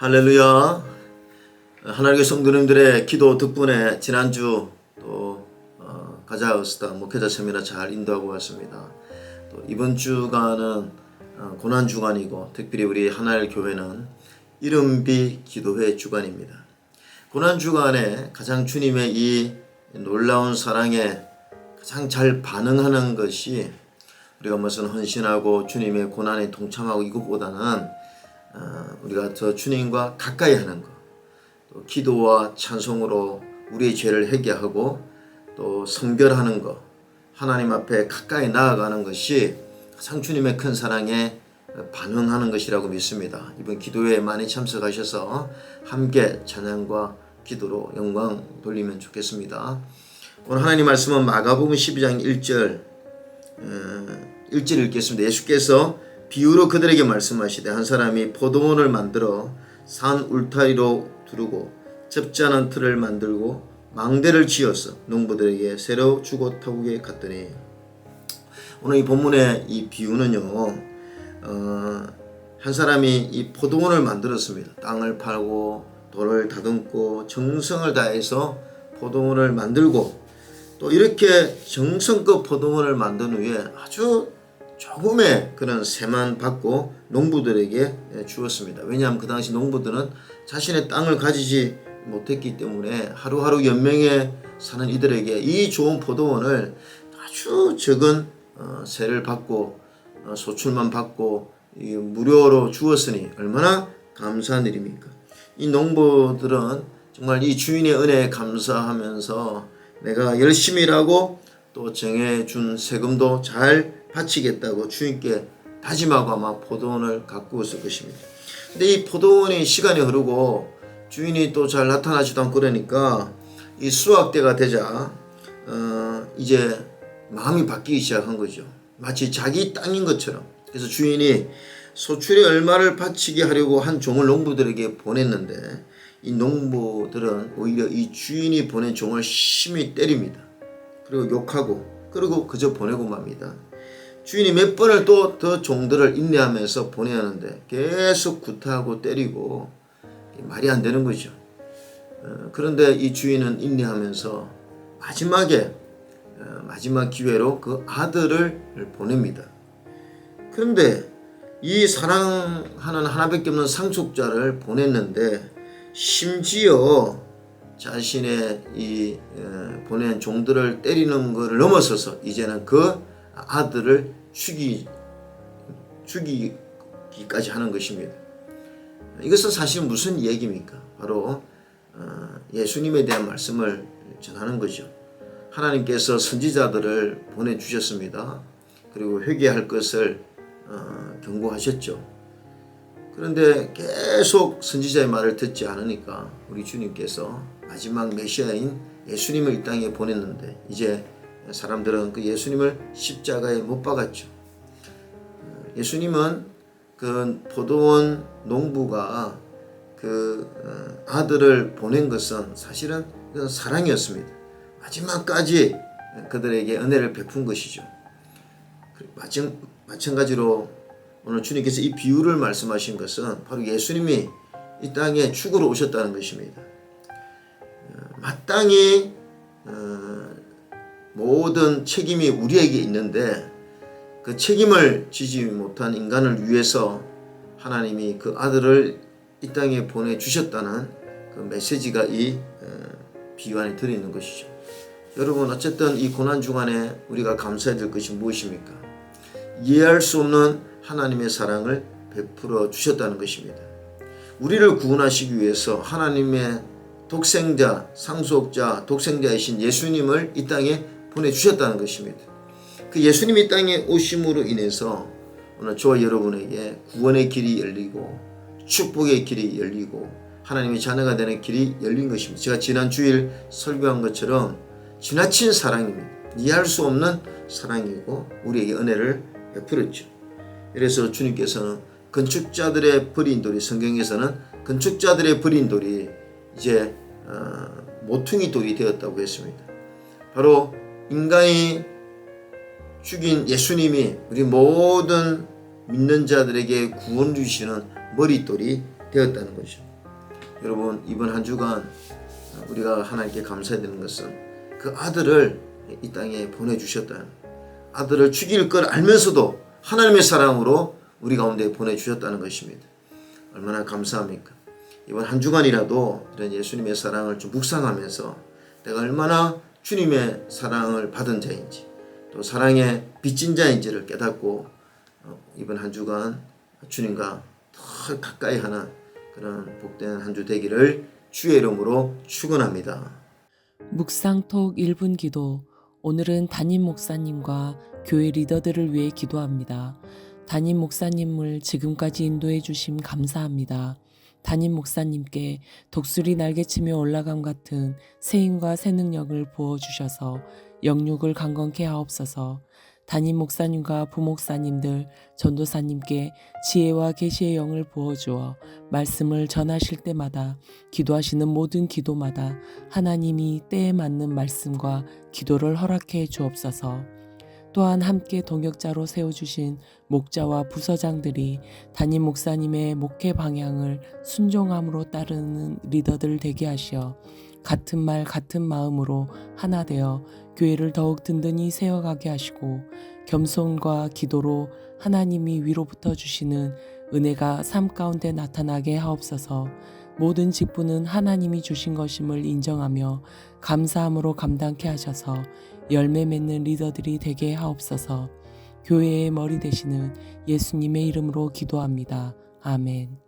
할렐루야. 하나님의 성도님들의 기도 덕분에 지난주 또 가자우스다 목회자 세미나 잘 인도하고 왔습니다. 또 이번 주간은 고난 주간이고 특별히 우리 하나엘 교회는 이른비 기도회 주간입니다. 고난 주간에 가장 주님의 이 놀라운 사랑에 가장 잘 반응하는 것이 우리가 무슨 헌신하고 주님의 고난에 동참하고 이것보다는 우리가 더 주님과 가까이 하는 것, 또 기도와 찬송으로 우리의 죄를 회개하고 또 성결하는 것, 하나님 앞에 가까이 나아가는 것이 가장 주님의 큰 사랑에 반응하는 것이라고 믿습니다. 이번 기도회에 많이 참석하셔서 함께 찬양과 기도로 영광 돌리면 좋겠습니다. 오늘 하나님 말씀은 마가복음 12장 1절 읽겠습니다. 예수께서 비유로 그들에게 말씀하시되 한 사람이 포도원을 만들어 산 울타리로 두르고 접지 않은 틀을 만들고 망대를 지어서 농부들에게 새로 주고 타국에 갔더니, 오늘 이 본문의 이 비유는요, 한 사람이 이 포도원을 만들었습니다. 땅을 팔고 돌을 다듬고 정성을 다해서 포도원을 만들고, 또 이렇게 정성껏 포도원을 만든 후에 아주 조금의 그런 세만 받고 농부들에게 주었습니다. 왜냐하면 그 당시 농부들은 자신의 땅을 가지지 못했기 때문에 하루하루 연명에 사는 이들에게 이 좋은 포도원을 아주 적은 세를 받고 소출만 받고 무료로 주었으니 얼마나 감사한 일입니까? 이 농부들은 정말 이 주인의 은혜에 감사하면서 내가 열심히 일하고 또 정해준 세금도 잘 바치겠다고 주인께 다짐하고 아마 포도원을 가꾸었을 것입니다. 근데 이 포도원이 시간이 흐르고 주인이 또 잘 나타나지도 않고 그러니까 이 수확 때가 되자 이제 마음이 바뀌기 시작한 거죠. 마치 자기 땅인 것처럼. 그래서 주인이 소출의 얼마를 바치게 하려고 한 종을 농부들에게 보냈는데, 이 농부들은 오히려 이 주인이 보낸 종을 심히 때립니다. 그리고 욕하고 그리고 그저 보내고 맙니다. 주인이 몇 번을 또 더 종들을 인내하면서 보내야 하는데 계속 구타하고 때리고 말이 안 되는 거죠. 그런데 이 주인은 인내하면서 마지막 기회로 그 아들을 보냅니다. 그런데 이 사랑하는 하나밖에 없는 상속자를 보냈는데 심지어 자신의 이 보낸 종들을 때리는 것을 넘어서서 이제는 그 아들을 죽이기까지 하는 것입니다. 이것은 사실 무슨 얘기입니까? 바로 예수님에 대한 말씀을 전하는 거죠. 하나님께서 선지자들을 보내주셨습니다. 그리고 회개할 것을 경고하셨죠. 그런데 계속 선지자의 말을 듣지 않으니까 우리 주님께서 마지막 메시아인 예수님을 이 땅에 보냈는데, 이제 사람들은 그 예수님을 십자가에 못 박았죠. 예수님은 그 포도원 농부가 그 아들을 보낸 것은 사실은 그건 사랑이었습니다. 마지막까지 그들에게 은혜를 베푼 것이죠. 마찬가지로 오늘 주님께서 이 비유를 말씀하신 것은 바로 예수님이 이 땅에 죽으러 오셨다는 것입니다. 마땅히 모든 책임이 우리에게 있는데 그 책임을 지지 못한 인간을 위해서 하나님이 그 아들을 이 땅에 보내주셨다는 그 메시지가 이 비유 안에 들어있는 것이죠. 여러분, 어쨌든 이 고난 주간에 우리가 감사해야 될 것이 무엇입니까? 이해할 수 없는 하나님의 사랑을 베풀어 주셨다는 것입니다. 우리를 구원하시기 위해서 하나님의 독생자, 상속자, 독생자이신 예수님을 이 땅에 보내주셨다는 것입니다. 그 예수님이 이 땅에 오심으로 인해서 오늘 저와 여러분에게 구원의 길이 열리고 축복의 길이 열리고 하나님의 자녀가 되는 길이 열린 것입니다. 제가 지난 주일 설교한 것처럼 지나친 사랑입니다. 이해할 수 없는 사랑이고 우리에게 은혜를 베풀었죠. 그래서 주님께서는 건축자들의 버린 돌이, 성경에서는 건축자들의 버린 돌이 이제 모퉁이 돌이 되었다고 했습니다. 바로 인간이 죽인 예수님이 우리 모든 믿는 자들에게 구원 주시는 머릿돌이 되었다는 것이죠. 여러분, 이번 한 주간 우리가 하나님께 감사해야 되는 것은 그 아들을 이 땅에 보내주셨다. 아들을 죽일 걸 알면서도 하나님의 사랑으로 우리 가운데 보내주셨다는 것입니다. 얼마나 감사합니까? 이번 한 주간이라도 이런 예수님의 사랑을 좀 묵상하면서 내가 얼마나 주님의 사랑을 받은 자인지, 또 사랑의 빚진 자인지를 깨닫고 이번 한 주간 주님과 더 가까이 하는 그런 복된 한 주 되기를 주의 이름으로 축원합니다. 묵상톡 1분 기도. 오늘은 담임 목사님과 교회 리더들을 위해 기도합니다. 담임 목사님을 지금까지 인도해 주심 감사합니다. 담임 목사님께 독수리 날개치며 올라감 같은 새 힘과 새 능력을 부어주셔서 영육을 강건케 하옵소서. 담임 목사님과 부목사님들, 전도사님께 지혜와 계시의 영을 부어주어 말씀을 전하실 때마다, 기도하시는 모든 기도마다 하나님이 때에 맞는 말씀과 기도를 허락해 주옵소서. 또한 함께 동역자로 세워주신 목자와 부서장들이 담임 목사님의 목회 방향을 순종함으로 따르는 리더들 되게 하시어 같은 말 같은 마음으로 하나 되어 교회를 더욱 든든히 세워가게 하시고, 겸손과 기도로 하나님이 위로부터 주시는 은혜가 삶 가운데 나타나게 하옵소서. 모든 직분은 하나님이 주신 것임을 인정하며 감사함으로 감당케 하셔서 열매 맺는 리더들이 되게 하옵소서. 교회의 머리 되시는 예수님의 이름으로 기도합니다. 아멘.